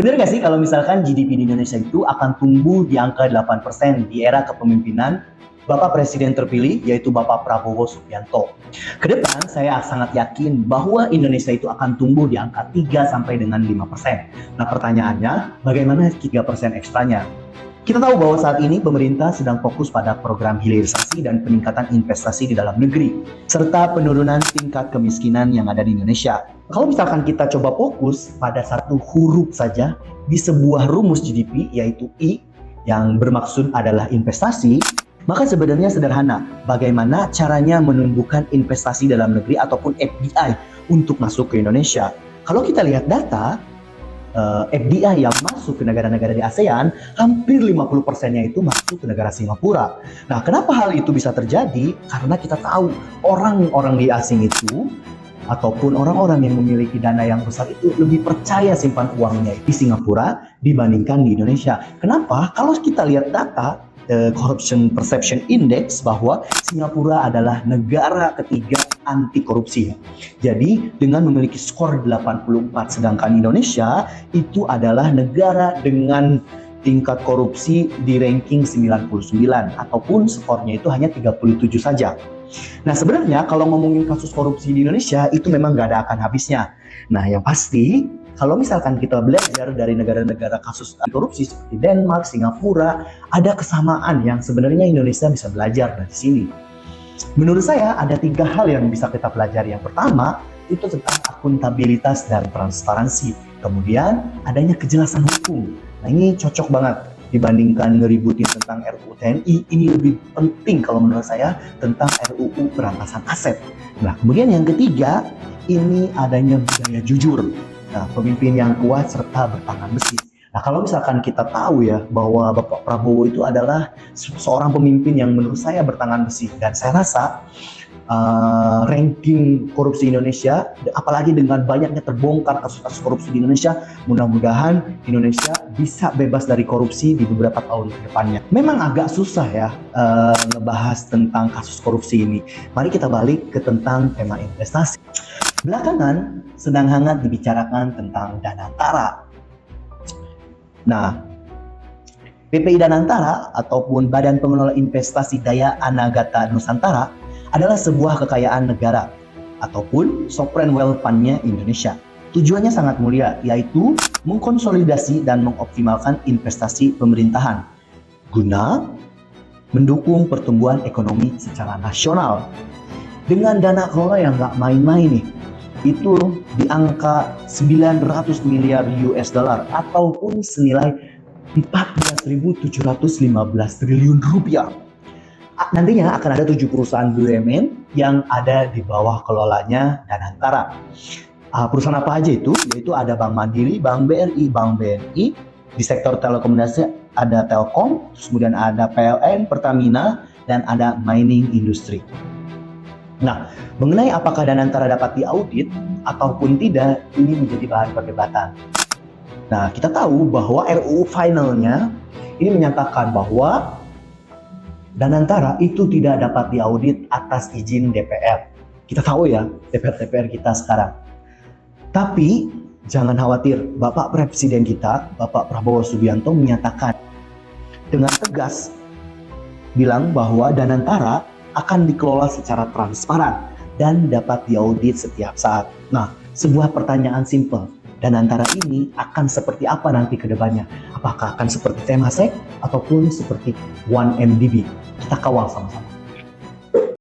Bener nggak sih kalau misalkan GDP di Indonesia itu akan tumbuh di angka 8% di era kepemimpinan Bapak Presiden terpilih, yaitu Bapak Prabowo Subianto. Kedepan saya sangat yakin bahwa Indonesia itu akan tumbuh di angka 3 sampai dengan 5%. Nah pertanyaannya, bagaimana 3% ekstranya? Kita tahu bahwa saat ini pemerintah sedang fokus pada program hilirisasi dan peningkatan investasi di dalam negeri, serta penurunan tingkat kemiskinan yang ada di Indonesia. Kalau misalkan kita coba fokus pada satu huruf saja di sebuah rumus GDP, yaitu I, yang bermaksud adalah investasi, maka sebenarnya sederhana, bagaimana caranya menumbuhkan investasi dalam negeri ataupun FDI untuk masuk ke Indonesia. Kalau kita lihat data, FDI yang masuk ke negara-negara di ASEAN, hampir 50%-nya itu masuk ke negara Singapura. Nah, kenapa hal itu bisa terjadi? Karena kita tahu orang-orang di asing itu, ataupun orang-orang yang memiliki dana yang besar itu lebih percaya simpan uangnya di Singapura dibandingkan di Indonesia. Kenapa? Kalau kita lihat data Corruption Perception Index, bahwa Singapura adalah negara ketiga anti korupsi. Jadi dengan memiliki skor 84, sedangkan Indonesia itu adalah negara dengan tingkat korupsi di ranking 99, ataupun skornya itu hanya 37 saja. Nah sebenarnya kalau ngomongin kasus korupsi di Indonesia itu memang gak ada akan habisnya. Nah yang pasti kalau misalkan kita belajar dari negara-negara kasus korupsi seperti Denmark, Singapura, ada kesamaan yang sebenarnya Indonesia bisa belajar dari sini. Menurut saya ada 3 hal yang bisa kita pelajari. Yang pertama itu tentang akuntabilitas dan transparansi. Kemudian adanya kejelasan hukum. Nah ini cocok banget dibandingkan ngeributin tentang RUU TNI. Ini lebih penting kalau menurut saya tentang RUU perampasan aset. Nah kemudian yang ketiga ini adanya budaya jujur. Nah, pemimpin yang kuat serta bertangan besi. Nah, kalau misalkan kita tahu ya bahwa Bapak Prabowo itu adalah seorang pemimpin yang menurut saya bertangan besi, dan saya rasa ranking korupsi Indonesia, apalagi dengan banyaknya terbongkar kasus-kasus korupsi di Indonesia, mudah-mudahan Indonesia bisa bebas dari korupsi di beberapa tahun ke depannya. Memang agak susah ya ngebahas tentang kasus korupsi ini. Mari kita balik ke tentang tema investasi. Belakangan sedang hangat dibicarakan tentang Danantara. Nah, BPI Danantara ataupun Badan Pengelola Investasi Daya Anagata Nusantara adalah sebuah kekayaan negara ataupun sovereign wealth fund-nya Indonesia. Tujuannya sangat mulia, yaitu mengkonsolidasi dan mengoptimalkan investasi pemerintahan guna mendukung pertumbuhan ekonomi secara nasional. Dengan dana kelola yang nggak main-main nih, itu di angka 900 miliar US dollar ataupun senilai 14.715 triliun rupiah. Nantinya akan ada 7 perusahaan BUMN yang ada di bawah kelolanya Danantara. Perusahaan apa aja itu? Yaitu ada Bank Mandiri, Bank BRI, Bank BNI. Di sektor telekomunikasi ada Telkom, terus kemudian ada PLN, Pertamina, dan ada mining industri. Nah, mengenai apakah Danantara dapat diaudit ataupun tidak, ini menjadi bahan perdebatan. Nah, kita tahu bahwa RUU finalnya ini menyatakan bahwa Danantara itu tidak dapat diaudit atas izin DPR. Kita tahu ya, DPR kita sekarang. Tapi jangan khawatir, Bapak Presiden kita, Bapak Prabowo Subianto menyatakan dengan tegas bilang bahwa Danantara akan dikelola secara transparan dan dapat diaudit setiap saat. Nah, sebuah pertanyaan simpel, Danantara ini akan seperti apa nanti ke depannya? Apakah akan seperti Temasek ataupun seperti 1MDB? Kita kawal sama-sama.